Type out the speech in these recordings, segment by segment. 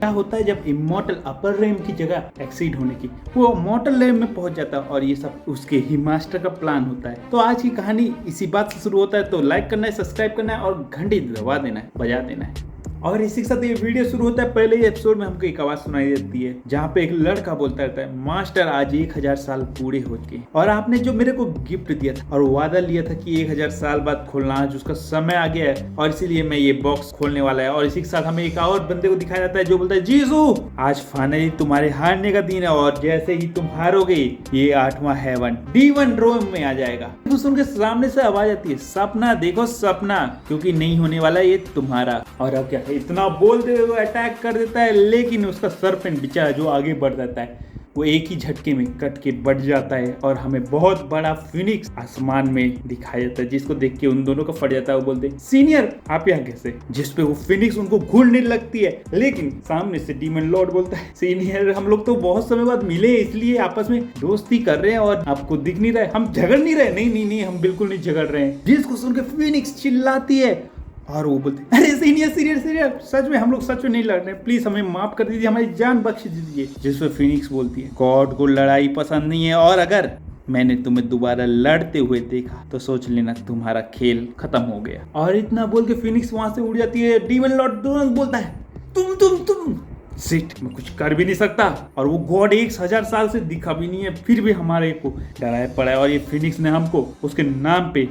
क्या होता है जब इमॉर्टल अपर रेम की जगह एक्सीड होने की वो मॉर्टल रेम में पहुंच जाता है और ये सब उसके ही मास्टर का प्लान होता है। तो आज की कहानी इसी बात से शुरू होता है। तो लाइक करना है, सब्सक्राइब करना है और घंटी दबा देना है, बजा देना है। और इसी के साथ ये वीडियो शुरू होता है। पहले ही एपिसोड में हमको एक आवाज सुनाई देती है जहाँ पे एक लड़का बोलता रहता है, मास्टर आज 1000 साल पूरे हो चुके और आपने जो मेरे को गिफ्ट दिया था और वादा लिया था कि 1000 साल बाद खोलना, आज उसका समय आ गया है और इसीलिए मैं ये बॉक्स खोलने वाला है। और इसी के साथ हमें एक और बंदे को दिखाया जाता है जो बोलता है, जीसू आज फाइनली तुम्हारे हारने का दिन है और जैसे ही तुम हारोगे ये 8वां हेवन D1 रोम में आ जाएगा। उनके सामने से आवाज आती है, सपना देखो सपना, क्योंकि नहीं होने वाला ये तुम्हारा। और अब क्या इतना बोलते हुए अटैक कर देता है, लेकिन उसका सरपेंट बेचारा जो आगे बढ़ जाता है वो एक ही झटके में कट के बढ़ जाता है और हमें बहुत बड़ा फिनिक्स आसमान में दिखाया जाता है, जिसको देख के उन दोनों का फट जाता है। वो बोलते हैं, सीनियर आप यहाँ कैसे? जिसपे वो फिनिक्स उनको घूरने लगती है, लेकिन सामने से डीमन लॉर्ड बोलता है, सीनियर हम लोग तो बहुत समय बाद मिले इसलिए आपस में दोस्ती कर रहे हैं और आपको दिख नहीं रहा है, हम झगड़ नहीं रहे। नहीं हम बिल्कुल नहीं झगड़ रहे हैं। जिसको सुन के फिनिक्स चिल्लाती है और वो बोलते, अरे सीनियर सच में हम लोग सच में नहीं लड़ रहे, प्लीज हमें माफ कर दीजिए, हमारी जान बख्श दीजिए। जिसपे फिनिक्स बोलती है, गॉड को लड़ाई पसंद नहीं है और अगर मैंने तुम्हें दोबारा लड़ते हुए देखा तो सोच लेना तुम्हारा खेल खत्म हो गया। और इतना बोल के फिनिक्स वहां से उड़ जाती है। डीमन लॉर्ड तुरंत बोलता है, तुम सिट मैं कुछ कर भी नहीं सकता और वो गॉड 1000 साल से दिखा भी नहीं है, फिर भी हमारे को डराया पड़ा है और ये फिनिक्स ने हमको उसके नाम पे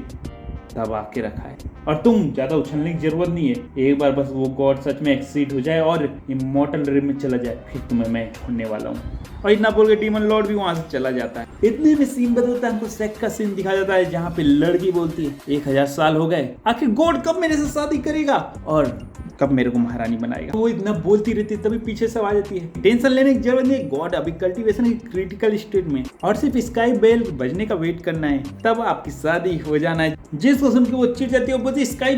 दबा के रखा है और तुम ज्यादा उछलने की जरूरत नहीं है। एक बार बस वो गॉड सच में एक्सीड हो जाए और इमॉर्टल रेम में चला जाए, फिर तुम्हें मैं छोड़ने वाला हूँ। और इतना बोल के डीमन लॉर्ड भी वहां से चला जाता है। इतने में सीन बदलता है, हमको सेक्स का सीन दिखाया जाता है जहाँ पे लड़की बोलती है, 1000 साल हो गए, आखिर गॉड कब मेरे से शादी करेगा और कब मेरे को महारानी बनाएगा। वो इतना बोलती रहती है, तभी पीछे से आवाज आती है, टेंशन लेने की जरूरत नहीं, गॉड अभी कल्टीवेशन की क्रिटिकल स्टेज में और सिर्फ स्काई बेल बजने का वेट करना है, तब आपकी शादी हो जाना है। जिसको सुन के वो चिढ़ जाती है, वो बोलती है, स्काई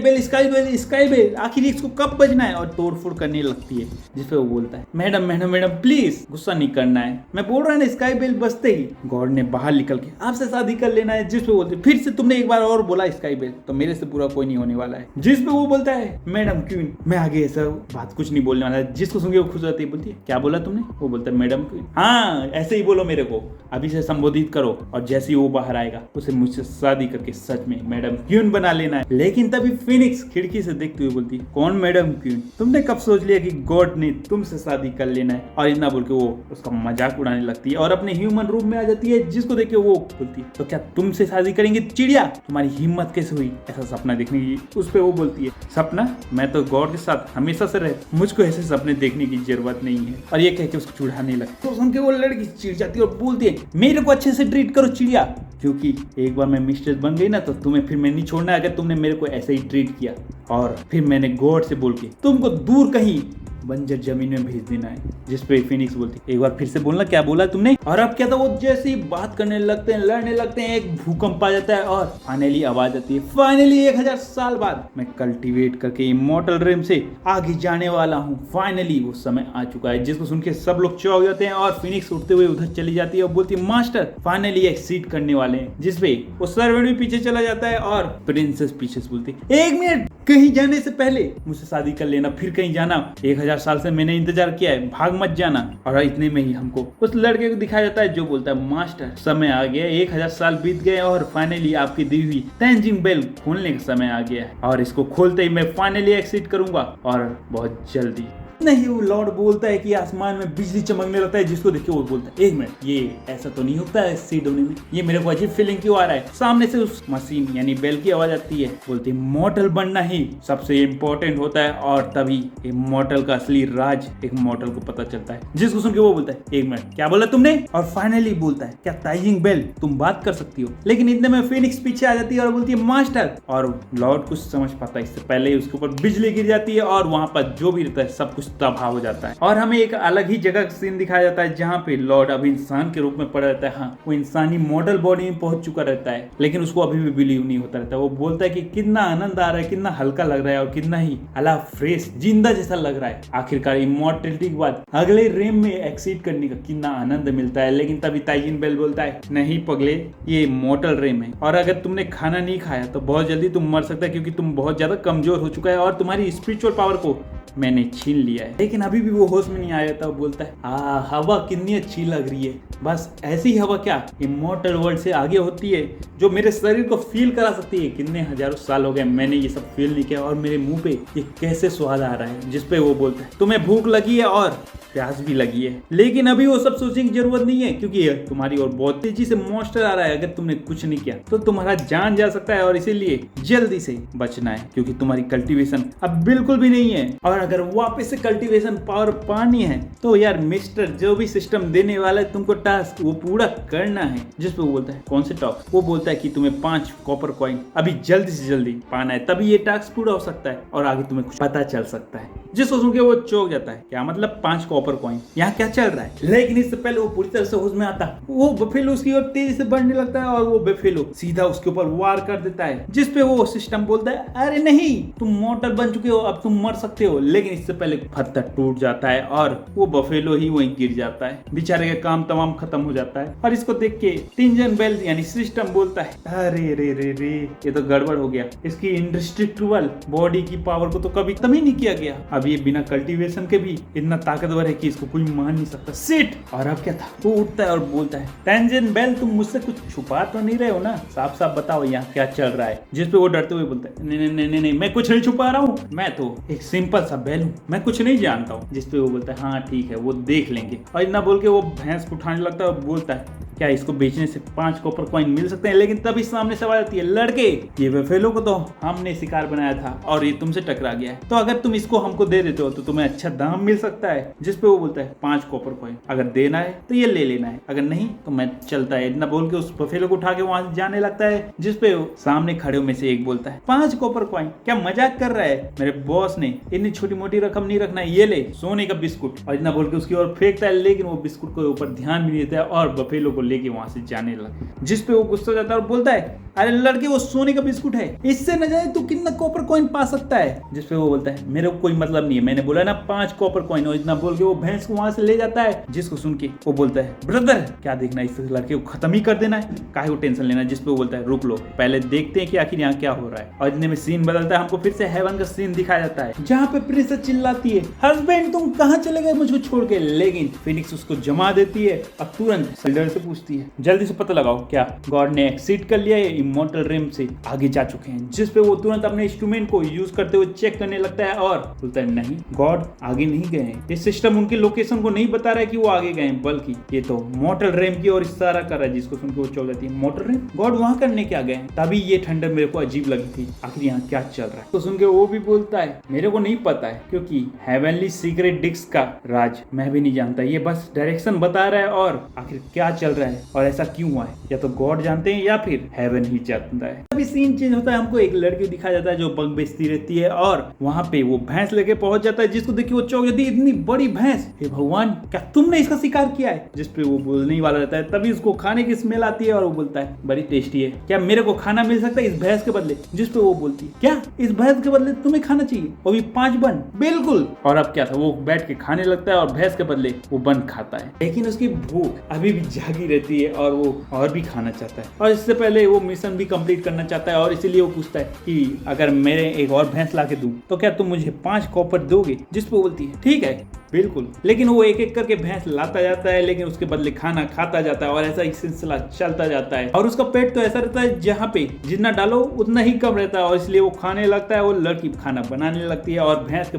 बेल आखिर इसको कब बजना है और तोड़फोड़ करने लगती है। जिसपे वो बोलता है, मैडम प्लीज गुस्सा नहीं करना है, मैं बोल रहा है ना स्काई बेल बजते ही गॉड ने बाहर निकल के आपसे शादी कर लेना है। जिसपे बोलते फिर से तुमने एक बार और बोला स्काई बेल, तो मेरे से पूरा कोई नहीं होने वाला है। जिसपे वो बोलता है, मैडम क्वीन मैं आगे ऐसा बात कुछ नहीं बोलने वाला है। जिसको सुन के वो खुश रहती है, बोलती है, क्या बोला तुमने? वो बोलता है, मैडम क्वीन हाँ ऐसे ही बोलो, मेरे को अभी से संबोधित करो और जैसे ही वो बाहर आएगा उसे मुझसे शादी करके सच में मैडम क्वीन बना लेना है। लेकिन तभी फिनिक्स खिड़की से देखते हुए बोलती है, कौन मैडम क्वीन? तुमने कब सोच लिया कि गॉड ने तुमसे शादी कर लेना है? और इतना बोल के वो उसका मजाक उड़ाने लगती है और अपने ह्यूमन रूप में आ जाती है। जिसको देख के वो बोलती है, तो क्या तुमसे शादी करेंगे चिड़िया? तुम्हारी हिम्मत कैसे हुई ऐसा सपना देखने की? उस पे वो बोलती है, सपना? मैं तो गॉड के साथ हमेशा से रहे, मुझको ऐसे सपने देखने की जरूरत नहीं है। और ये कह के उसको चिढ़ाने लगती है। तो सुन के वो लड़की चिढ़ जाती है और बोलती है, मेरे को अच्छे से ट्रीट करो चिड़िया, क्योंकि एक बार मैं मिस्ट्रेस बन गई ना तो तुम्हें फिर मैं नहीं छोड़ना अगर तुमने मेरे को ऐसे ही ट्रीट किया। और फिर मैंने गॉड से बोल के तुमको दूर कहीं बंजर जमीन में भेज देना है। जिसपे फिनिक्स बोलती, एक बार फिर से बोलना क्या बोला तुमने? और अब क्या था, वो जैसे ही बात करने लगते हैं, लड़ने लगते हैं, एक भूकंप आ जाता है और फाइनली आवाज आती है, फाइनली 1000 साल बाद मैं कल्टीवेट करके इमॉर्टल रेम से आगे जाने वाला हूँ, फाइनली वो समय आ चुका है। जिसको सुन के सब लोग चौंक जाते हैं और फिनिक्स उठते हुए उधर चली जाती है और बोलती है, मास्टर फाइनली एक्सीड करने वाले हैं। जिसपे वो सर्वेंट भी पीछे चला जाता है और प्रिंसेस पीछे से बोलती है, 1 मिनट कहीं जाने से पहले मुझसे शादी कर लेना, फिर कहीं जाना, 1000 साल से मैंने इंतजार किया है, भाग मत जाना। और इतने में ही हमको उस लड़के को दिखाया जाता है जो बोलता है, मास्टर समय आ गया, 1000 साल बीत गए और फाइनली आपकी दी हुई तेंजिंग बेल खोलने का समय आ गया है और इसको खोलते ही मैं फाइनली एक्सिट करूंगा और बहुत जल्दी। नहीं वो लॉर्ड बोलता है कि आसमान में बिजली चमकने लगता है। जिसको देख के वो बोलता है, 1 मिनट ये ऐसा तो नहीं होता है सीड होने में, ये मेरे को अजीब फीलिंग क्यों आ रहा है? सामने से उस मशीन यानी बेल की आवाज आती है, बोलती है, मॉर्टल बनना ही सबसे इम्पोर्टेंट होता है और तभी इमॉर्टल का असली राज एक मॉर्टल को पता चलता है। जिसको सुन के वो बोलता है, 1 मिनट क्या बोला तुमने? और फाइनली बोलता है, क्या ताइजिंग बेल तुम बात कर सकती हो? लेकिन इतने में फिनिक्स पीछे आ जाती है और बोलती है, मास्टर। और लॉर्ड कुछ समझ पाता है, इससे पहले उसके ऊपर बिजली गिर जाती है और वहां पर जो भी रहता है सब कुछ तबाह हो जाता है। और हमें एक अलग ही जगह सीन दिखाया जाता है जहाँ पे लॉर्ड अभी इंसान के रूप में पड़ा रहता है। हाँ वो इंसानी मॉडल बॉडी में पहुंच चुका रहता है, लेकिन उसको अभी भी बिलीव नहीं होता रहता है। वो बोलता है कि कितना आनंद आ रहा है, कितना हल्का लग रहा है और कितना ही अला फ्रेश जिंदा जैसा लग रहा है। आखिरकार इमॉर्टलिटी के बाद अगले रेम में एक्सीड करने का कितना आनंद मिलता है। लेकिन तभी ताइजिन बेल बोलता है, नहीं पगले ये मॉर्टल रेम है और अगर तुमने खाना नहीं खाया तो बहुत जल्दी तुम मर सकता है, क्योंकि तुम बहुत ज्यादा कमजोर हो चुका है और तुम्हारी स्पिरिचुअल पावर को मैंने छीन लिया है। लेकिन अभी भी वो होश में नहीं आया था। वो बोलता है हवा कितनी अच्छी लग रही है, बस ऐसी हवा क्या इमॉर्टल वर्ल्ड से आगे होती है, जो मेरे शरीर को फील करा सकती है। कितने हजारों साल हो गए मैंने ये सब फील नहीं किया और मेरे मुंह पे ये कैसे स्वाद आ रहा है। जिसपे वो बोलता है तुम्हें भूख लगी है और प्यास भी लगी है, लेकिन अभी वो सब सोचने की जरूरत नहीं है, क्योंकि तुम्हारी और बहुत तेजी से मॉन्स्टर आ रहा है। अगर तुमने कुछ नहीं किया तो तुम्हारा जान जा सकता है और इसीलिए जल्दी से बचना है, क्योंकि तुम्हारी कल्टीवेशन अब बिल्कुल भी नहीं है। और अगर वापस से कल्टीवेशन पावर पानी है तो यार मिस्टर जो भी सिस्टम देने वाला है तुमको टास्क वो पूरा करना है। जिसपे वो बोलता है कौन से टास्क? वो बोलता है कि तुम्हें 5 कॉपर कॉइन अभी जल्दी से जल्दी पाना है, तभी ये टास्क पूरा हो सकता है और आगे तुम्हें कुछ पता चल सकता है। जिसको सुन के वो चौंक जाता है, क्या मतलब 5 कॉपर कॉइन, यहाँ क्या चल रहा है? लेकिन इससे पहले वो पूरी तरह से होश में आता, वो बफेलो उसकी ओर तेजी से बढ़ने लगता है और वो बफेलो सीधा उसके ऊपर वार कर देता है। जिसपे वो सिस्टम बोलता है अरे नहीं, तुम मॉर्टल बन चुके हो, अब तुम मर सकते हो। लेकिन इससे पहले पत्थर टूट जाता है और वो बफेलो ही वहीं गिर जाता है। बेचारे का काम तमाम खत्म हो जाता है। और इसको देख के टिंजन बेल यानी सिस्टम बोलता है अरे रे रे रे, ये तो गड़बड़ हो गया। इसकी इंडिस्ट्रिक्टेबल बॉडी की पावर को तो कभी खत्म ही नहीं किया गया। अब ये बिना कल्टीवेशन के भी इतना ताकतवर है कि इसको कोई मान नहीं सकता। सिट। और अब क्या था? वो उठता है और बोलता है टेंजन बेल, तुम मुझसे कुछ छुपा तो नहीं रहे हो ना? साफ साफ बताओ यहाँ क्या चल रहा है। जिसपे वो डरते हुए बोलता है नहीं नहीं नहीं नहीं, मैं कुछ नहीं छुपा रहा हूँ, मैं तो एक सिंपल सा बेल हूँ, मैं कुछ नहीं जानता हूँ। जिसपे वो बोलता है हाँ ठीक है, वो देख लेंगे। और इतना बोल के वो भैंस को उठाने लगता है और बोलता है क्या इसको बेचने से 5 कॉपर कॉइन मिल सकते हैं? लेकिन तभी सामने सवाल आती है लड़के, ये बफेलो को तो हमने शिकार बनाया था और ये तुमसे टकरा गया है, तो अगर तुम इसको हमको दे देते हो तो तुम्हें अच्छा दाम मिल सकता है। जिसपे वो बोलता है 5 कॉपर कॉइन, अगर देना है तो ये ले लेना है, अगर नहीं तो मैं चलता है। इतना बोल के उस बफेलो को उठा के वहां से जाने लगता है। जिसपे सामने खड़े में से एक बोलता है 5 कॉपर कॉइन, क्या मजाक कर रहा है? मेरे बॉस ने इतनी छोटी मोटी रकम नहीं रखना है, ये ले सोने का बिस्कुट। और इतना बोल के उसकी ओर फेंकता है, लेकिन वो बिस्कुट को ऊपर ध्यान भी नहीं देता है और बफेलो को लेके वहां से जाने लगा। जिसपे वो गुस्सा हो जाता है और बोलता है अरे लड़के, वो सोने का बिस्कुट है, इससे न जाए तू कितना कॉपर कॉइन पा सकता है। जिसपे वो बोलता है मेरे को कोई मतलब नहीं है, मैंने बोला ना 5 कॉपर कॉइन। और इतना बोल के वो भैंस को वहां से ले जाता है। जिसको सुन के वो बोलता है ब्रदर, क्या देखना है, इस लड़के को खत्म ही कर देना है, काहे को टेंशन लेना। जिसपे वो बोलता है रुक लो, पहले देखते हैं कि आखिर यहाँ क्या हो रहा है। और इतने में सीन बदलता है, हमको फिर से हेवन का सीन दिखाया जाता है, जहाँ पे प्रिंसेस चिल्लाती है हस्बैंड तुम कहाँ चले गए मुझको छोड़ के। लेकिन फिनिक्स उसको जमा देती है और तुरंत सिल्डर से पूछती है जल्दी से पता लगाओ क्या गॉड ने एक्सीड कर लिया है, इमॉर्टल रेम से आगे जा चुके हैं। जिसपे वो तुरंत अपने इंस्ट्रूमेंट को यूज करते हुए चेक करने लगता है और बोलता है नहीं, गॉड आगे नहीं गए हैं। ये सिस्टम उनकी लोकेशन को नहीं बता रहा है कि वो आगे गए हैं, बल्कि ये तो मॉर्टल रेम की ओर इशारा कर रहा है। जिसको सुन के वो चौंक जाती है, मॉर्टल रेम, गॉड वहां करने क्या गए? तभी ये ठंडक मेरे को अजीब लगी थी, आखिर यहाँ क्या चल रहा है? तो सुन के वो भी बोलता है मेरे को नहीं पता है, क्योंकि हेवनली सीक्रेट डिस्क का राज मैं भी नहीं जानता, ये बस डायरेक्शन बता रहा है और आखिर क्या चल रहा है और ऐसा क्यों हुआ है या तो गॉड जानते हैं या फिर हेवन ही जानता है। अभी सीन चेंज होता है, हमको एक लड़की दिखाया जाता है जो बग बेचती रहती है और वहां पे वो भैंस लेके पहुंच जाता है। जिसको देखिए वो चौंक जाती है, इतनी बड़ी भैंस, हे भगवान क्या तुमने इसका शिकार किया है? जिसपे वो बोलने ही वाला रहता है, तभी उसको खाने की स्मेल आती है और वो बोलता है बड़ी टेस्टी है, क्या मेरे को खाना मिल सकता है इस भैंस के बदले? जिसपे वो बोलती है क्या इस भैंस के बदले तुम्हें खाना चाहिए, वो भी 5 बन? बिल्कुल। और अब क्या था, वो बैठ के खाने लगता है और भैंस के बदले वो बन खाता है। लेकिन उसकी भूख अभी भी जागी रहती है और वो और भी खाना चाहता है और इससे पहले वो मिशन भी कंप्लीट करना चाहता है। और इसीलिए वो पूछता है कि अगर मेरे एक और भैंस ला के दूं तो क्या तुम मुझे 5 कॉपर दोगे? जिसपे बोलती है ठीक है बिल्कुल। लेकिन वो एक एक करके भैंस लाता जाता है, लेकिन उसके बदले खाना खाता जाता है और ऐसा एक सिलसिला चलता जाता है। और उसका पेट तो ऐसा रहता है जहाँ पे जितना डालो उतना ही कम रहता है और इसलिए वो खाने लगता है। वो लड़की खाना बनाने लगती है और भैंस के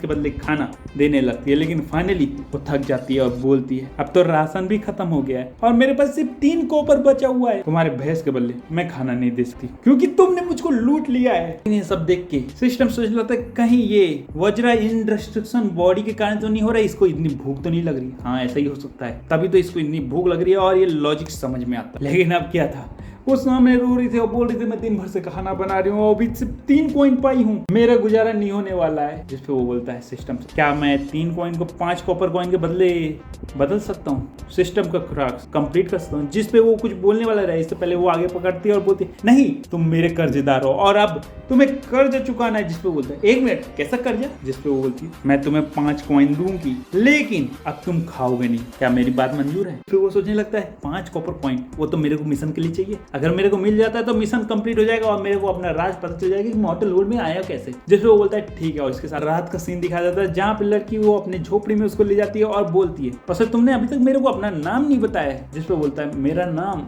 बदले खाना देने लगती है। लेकिन फाइनली वो थक जाती है और बोलती है अब तो राशन भी खत्म हो गया है और मेरे पास सिर्फ 3 कॉपर बचा हुआ है, तुम्हारे भैंस के बदले मैं खाना नहीं दे सकती क्योंकि तुमने मुझको लूट लिया है। ये सब देख के सिस्टम सोच लगता है कहीं ये वज्रा इंडिस्ट्रक्शन बॉडी के कारण तो नहीं हो रहा है, इसको इतनी भूख तो नहीं लग रही। हाँ ऐसा ही हो सकता है, तभी तो इसको इतनी भूख लग रही है और ये लॉजिक समझ में आता है। लेकिन अब क्या था, वो सामने रो रही थी और बोल रही थी मैं दिन भर से खाना बना रही हूँ, अभी सिर्फ 3 कॉइन पाई हूँ, मेरा गुजारा नहीं होने वाला है। जिसपे वो बोलता है सिस्टम से क्या मैं 3 कॉइन को 5 कॉपर कॉइन के बदले बदल सकता हूँ, सिस्टम का खुराक कंप्लीट कर सकता हूँ। जिसपे वो कुछ बोलने वाला रहा, इससे पहले वो आगे पकड़ती है और बोलती नहीं तुम मेरे कर्जदार हो और अब तुम्हें कर्ज चुकाना है। जिसपे बोलता है 1 मिनट कैसा कर्जा? जिसपे वो बोलती है मैं तुम्हें 5 कॉइन दूंगी लेकिन अब तुम खाओगे नहीं, क्या मेरी बात मंजूर है? फिर वो सोचने लगता है 5 कॉपर कॉइन वो तो मेरे को मिशन के लिए चाहिए, अगर मेरे को मिल जाता है तो मिशन कंप्लीट हो जाएगा और मेरे को अपना राज पता चल जाएगा कि मॉर्टल वर्ल्ड में आया कैसे। जिसपे वो बोलता है ठीक है, और इसके साथ रात का सीन दिखाया जाता है जहाँ पे लड़की वो अपने झोपड़ी में उसको ले जाती है और बोलती है, और सर तुमने अभी तक मेरे को अपना नाम नहीं बताया है। जिसपे बोलता है मेरा नाम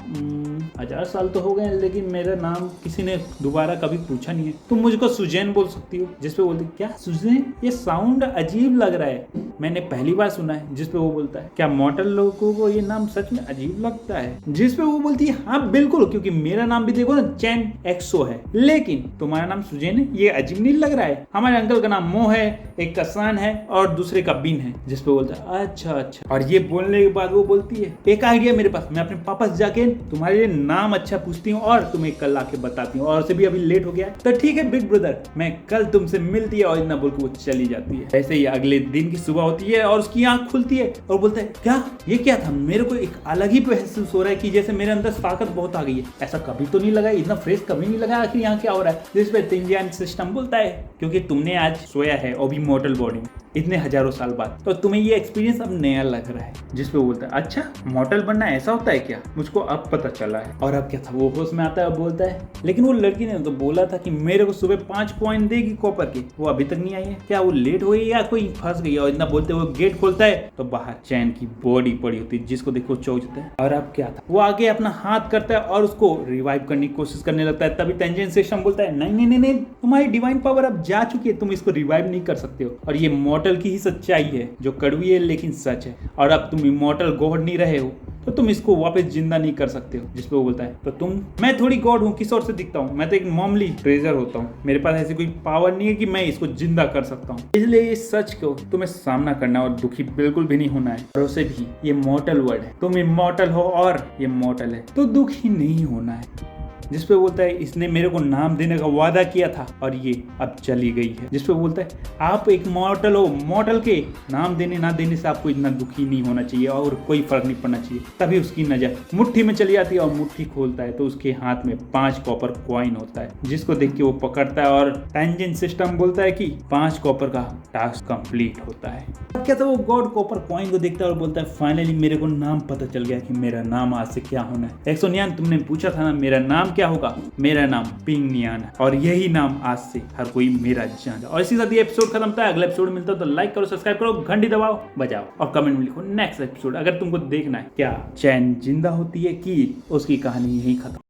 1000 साल तो हो गए लेकिन मेरा नाम किसी ने दोबारा कभी पूछा नहीं है, तुम मुझको सुजैन बोल सकती हो। जिसपे बोलती क्या सुजैन, ये साउंड अजीब लग रहा है, मैंने पहली बार सुना है। जिसपे वो बोलता है क्या मॉर्टल लोगों को ये नाम सच में अजीब लगता है। जिसपे वो बोलती है हाँ बिल्कुल, क्योंकि मेरा नाम भी देखो ना चैन एक्सो है, लेकिन तुम्हारा नाम सुजैन है, ये अजीब नहीं लग रहा है। हमारे अंकल का नाम मो है, एक का सान है और दूसरे का बिन है। जिसपे बोलता है अच्छा। और ये बोलने के बाद वो बोलती है एक आइडिया मेरे पास, मैं अपने पापा से जाके तुम्हारे लिए नाम अच्छा पूछती हूँ और तुम्हें कल आके बताती हूँ, और उसे भी अभी लेट हो गया है तो ठीक है बिग ब्रदर, मैं कल तुमसे मिलती है। और इतना बोल के वो चली जाती है। ऐसे ही अगले दिन की सुबह होती है और उसकी आंख खुलती है और बोलता है क्या ये क्या था, मेरे को एक अलग ही महसूस हो रहा है कि जैसे मेरे अंदर ताकत बहुत आ गई है, ऐसा कभी तो नहीं लगा, इतना फ्रेश कभी नहीं लगा, आखिर यहाँ क्या हो रहा है। जिसपे तिंजियान सिस्टम बोलता है क्योंकि तुमने आज सोया है और भी मॉर्टल बॉडी में इतने हजारों साल बाद, तो तुम्हें ये एक्सपीरियंस अब नया लग रहा है। जिसपे बोलता है अच्छा मॉर्टल बनना ऐसा होता है क्या, मुझको अब पता चला है। और अब क्या था, वो होश में आता है और बोलता है लेकिन वो लड़की ने तो बोला था कि मेरे को सुबह 5 कॉइन देगी कॉपर के, वो अभी तक नहीं आई है, क्या वो लेट हो गई या कोई फंस गई। और इतना बोलते हुए गेट खोलता है तो बाहर चैन की बॉडी पड़ी होती है, जिसको देखो चौंक जाता है। और अब क्या था, वो आगे अपना हाथ करता है और उसको रिवाइव करने की कोशिश करने लगता है। तभी टेंजेंट सिस्टम बोलता है नहीं नहीं नहीं नहीं, तुम्हारी डिवाइन पावर अब जा चुकी है, तुम इसको रिवाइव नहीं कर सकते हो, और ये मॉर्टल की ही सच्चाई है जो कड़वी है लेकिन सच है, और अब तुम इमॉर्टल गॉड नहीं रहे हो तो तुम इसको वापस जिंदा नहीं कर सकते हो। जिसपे वो बोलता है तो मैं थोड़ी गॉड हूँ, किस और से दिखता हूँ, मैं तो एक मामूली ट्रेजर होता हूँ, मेरे पास ऐसी कोई पावर नहीं है कि मैं इसको जिंदा कर सकता हूँ। इसलिए इस सच को तुम्हें सामना करना और दुखी बिल्कुल भी नहीं होना है। और उसे भी ये मॉर्टल वर्ल्ड है, तुम इमॉर्टल हो और ये मॉर्टल है तो दुखी नहीं होना है। जिसपे बोलता है इसने मेरे को नाम देने का वादा किया था और ये अब चली गई है। जिसपे बोलता है आप एक मॉर्टल हो, मॉर्टल के नाम देने ना देने से आपको इतना दुखी नहीं होना चाहिए और कोई फर्क नहीं पड़ना चाहिए। तभी उसकी नजर मुट्ठी में चली जाती है और मुट्ठी खोलता है तो उसके हाथ में 5 कॉपर कॉइन होता है, जिसको देख के वो पकड़ता है और टेंजेंट सिस्टम बोलता है कि 5 कॉपर का टास्क कंप्लीट होता है। क्या था, वो गॉड कॉपर कॉइन को देखता है और बोलता है फाइनली मेरे को नाम पता चल गया कि मेरा नाम आज से क्या होना है। एक्सोनियन तुमने पूछा था ना मेरा नाम क्या होगा, मेरा नाम पिंग नियान है और यही नाम आज से हर कोई मेरा जान। और इसी साथ ये एपिसोड खत्म होता है। अगला एपिसोड मिलता है तो लाइक करो, सब्सक्राइब करो, घंटी दबाओ, बजाओ और कमेंट में लिखो नेक्स्ट एपिसोड। अगर तुमको देखना है क्या चैन जिंदा होती है कि उसकी कहानी यही खत्म।